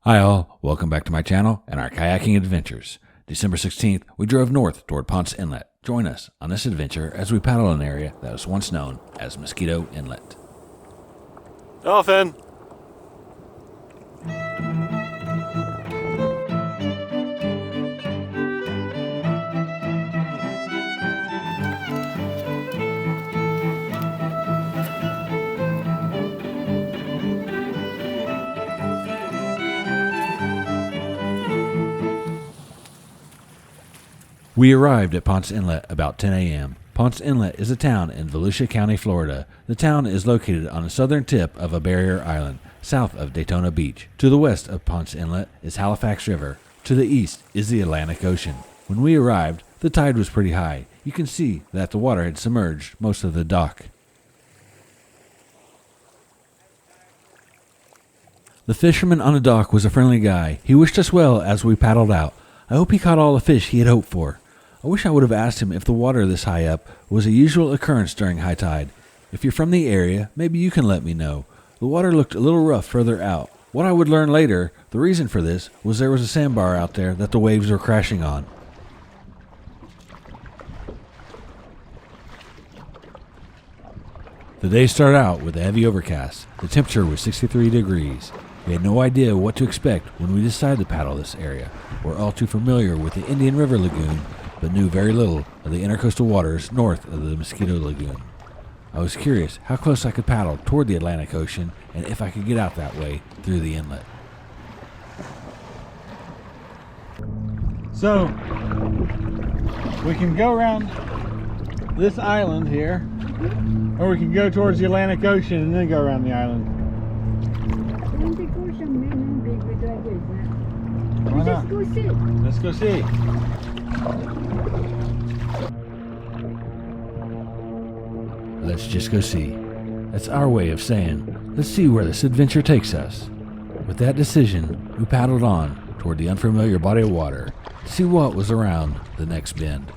Hi all, welcome back to my channel and our kayaking adventures. December 16th, we drove north toward Ponce Inlet. Join us on this adventure as we paddle an area that was once known as Mosquito Inlet. Dolphin! We arrived at Ponce Inlet about 10 a.m. Ponce Inlet is a town in Volusia County, Florida. The town is located on the southern tip of a barrier island, south of Daytona Beach. To the west of Ponce Inlet is Halifax River. To the east is the Atlantic Ocean. When we arrived, the tide was pretty high. You can see that the water had submerged most of the dock. The fisherman on the dock was a friendly guy. He wished us well as we paddled out. I hope he caught all the fish he had hoped for. I wish I would have asked him if the water this high up was a usual occurrence during high tide. If you're from the area, maybe you can let me know. The water looked a little rough further out. What I would learn later, the reason for this was there was a sandbar out there that the waves were crashing on. The day started out with a heavy overcast. The temperature was 63 degrees. We had no idea what to expect when we decided to paddle this area. We're all too familiar with the Indian River Lagoon, but knew very little of the intercoastal waters north of the Mosquito Lagoon. I was curious how close I could paddle toward the Atlantic Ocean and if I could get out that way through the inlet. So we can go around this island here, or we can go towards the Atlantic Ocean and then go around the island. Why not? Let's go see. Let's go see. Let's just go see. That's our way of saying, let's see where this adventure takes us. With that decision, we paddled on toward the unfamiliar body of water to see what was around the next bend.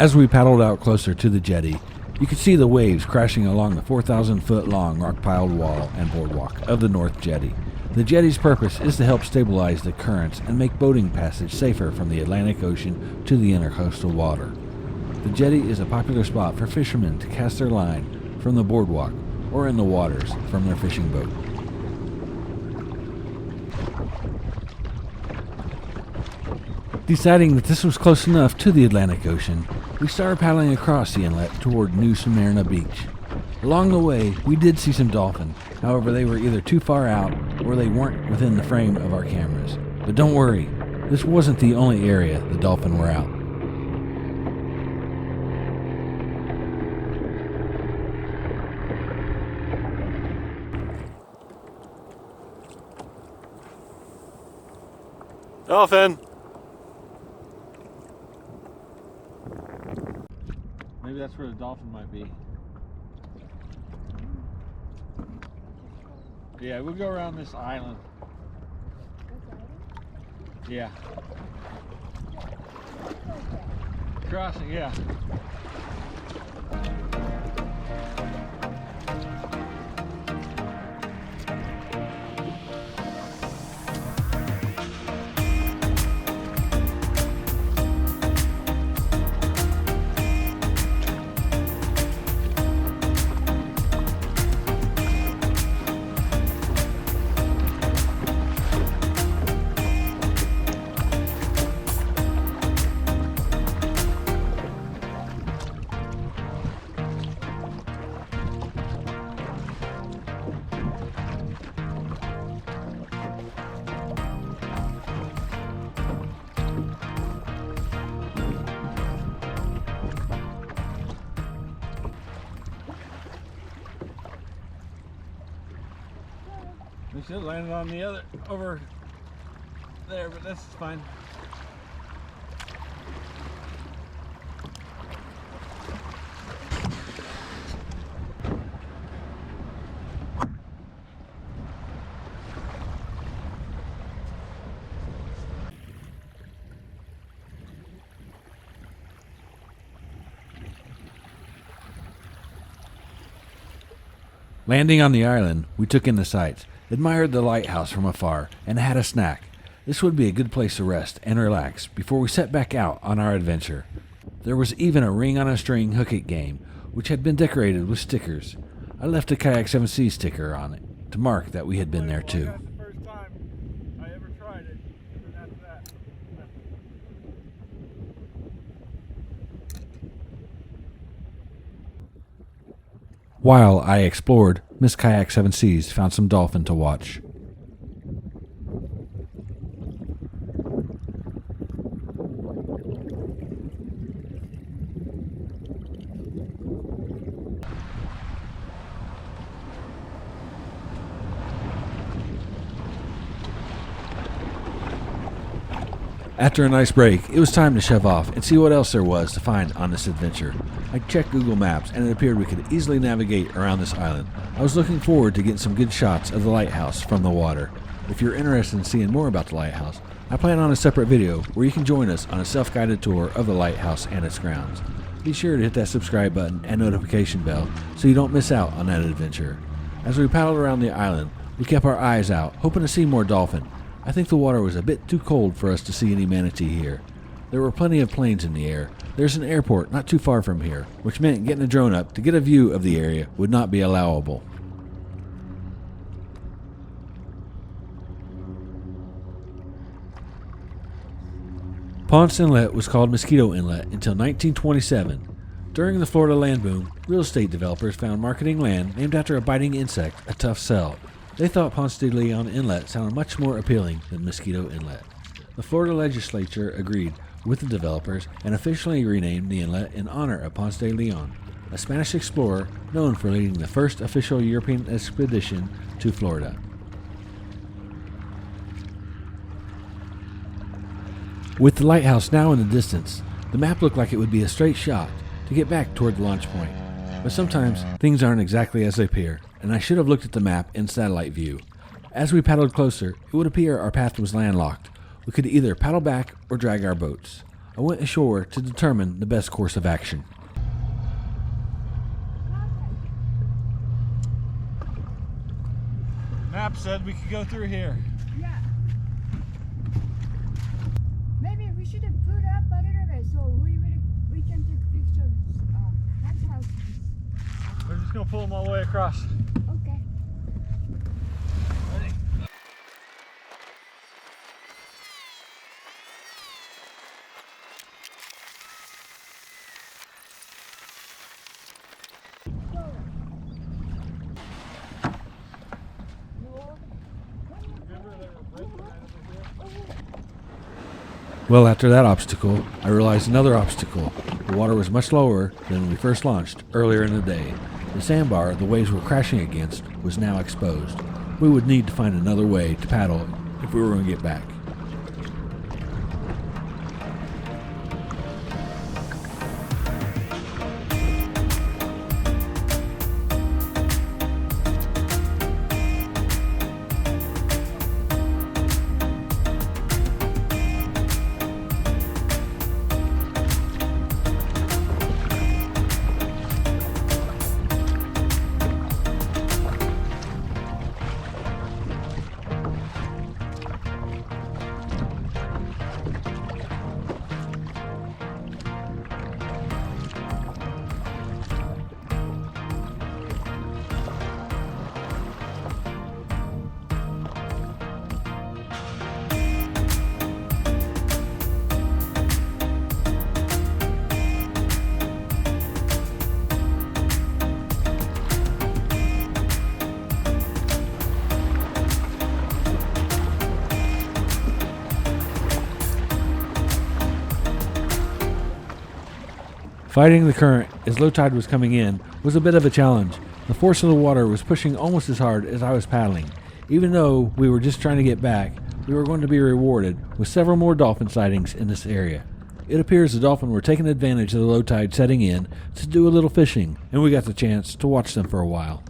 As we paddled out closer to the jetty, you could see the waves crashing along the 4,000-foot long rock-piled wall and boardwalk of the North Jetty. The jetty's purpose is to help stabilize the currents and make boating passage safer from the Atlantic Ocean to the intercoastal water. The jetty is a popular spot for fishermen to cast their line from the boardwalk or in the waters from their fishing boat. Deciding that this was close enough to the Atlantic Ocean, we started paddling across the inlet toward New Smyrna Beach. Along the way, we did see some dolphin. However, they were either too far out or they weren't within the frame of our cameras. But don't worry, this wasn't the only area the dolphin were out. Dolphin! Maybe that's where the dolphin might be. Yeah, we'll go around this island. Yeah. crossing, yeah. We should have landed on the other, over there, but that's fine. Landing on the island, we took in the sights, admired the lighthouse from afar, and had a snack. This would be a good place to rest and relax before we set back out on our adventure. There was even a ring-on-a-string hook-it game, which had been decorated with stickers. I left a Kayak 7C sticker on it to mark that we had been there too. That's the first time I ever tried it, and that's that. While I explored, Miss Kayak 7Cs found some dolphin to watch. After a nice break, it was time to shove off and see what else there was to find on this adventure. I checked Google Maps and it appeared we could easily navigate around this island. I was looking forward to getting some good shots of the lighthouse from the water. If you're interested in seeing more about the lighthouse, I plan on a separate video where you can join us on a self-guided tour of the lighthouse and its grounds. Be sure to hit that subscribe button and notification bell so you don't miss out on that adventure. As we paddled around the island, we kept our eyes out, hoping to see more dolphin. I think the water was a bit too cold for us to see any manatee here. There were plenty of planes in the air. There's an airport not too far from here, which meant getting a drone up to get a view of the area would not be allowable. Ponce Inlet was called Mosquito Inlet until 1927. During the Florida land boom, real estate developers found marketing land named after a biting insect a tough sell. They thought Ponce de Leon Inlet sounded much more appealing than Mosquito Inlet. The Florida legislature agreed with the developers and officially renamed the inlet in honor of Ponce de Leon, a Spanish explorer known for leading the first official European expedition to Florida. With the lighthouse now in the distance, the map looked like it would be a straight shot to get back toward the launch point. But sometimes things aren't exactly as they appear, and I should have looked at the map in satellite view. As we paddled closer, it would appear our path was landlocked. We could either paddle back or drag our boats. I went ashore to determine the best course of action. Map said we could go through here. Yeah. Maybe we should have put up a little bit so we can take pictures of lighthouses. We're just gonna pull them all the way across. Okay. Ready? Well, after that obstacle, I realized another obstacle. The water was much lower than when we first launched earlier in the day. The sandbar the waves were crashing against was now exposed. We would need to find another way to paddle if we were going to get back. Fighting the current as low tide was coming in was a bit of a challenge. The force of the water was pushing almost as hard as I was paddling. Even though we were just trying to get back, we were going to be rewarded with several more dolphin sightings in this area. It appears the dolphin were taking advantage of the low tide setting in to do a little fishing, and we got the chance to watch them for a while.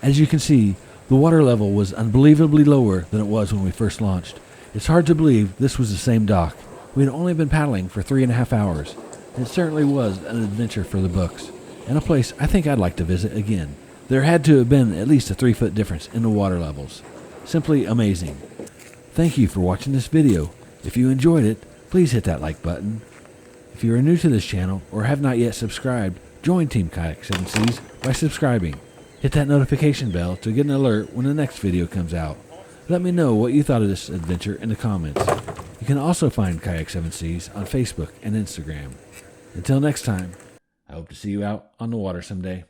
As you can see, the water level was unbelievably lower than it was when we first launched. It's hard to believe this was the same dock. We had only been paddling for 3.5 hours. It certainly was an adventure for the books, and a place I think I'd like to visit again. There had to have been at least a 3-foot difference in the water levels. Simply amazing. Thank you for watching this video. If you enjoyed it, please hit that like button. If you are new to this channel or have not yet subscribed, join Team Kayak 7 Seas by subscribing. Hit that notification bell to get an alert when the next video comes out. Let me know what you thought of this adventure in the comments. You can also find Kayak 7 Seas on Facebook and Instagram. Until next time, I hope to see you out on the water someday.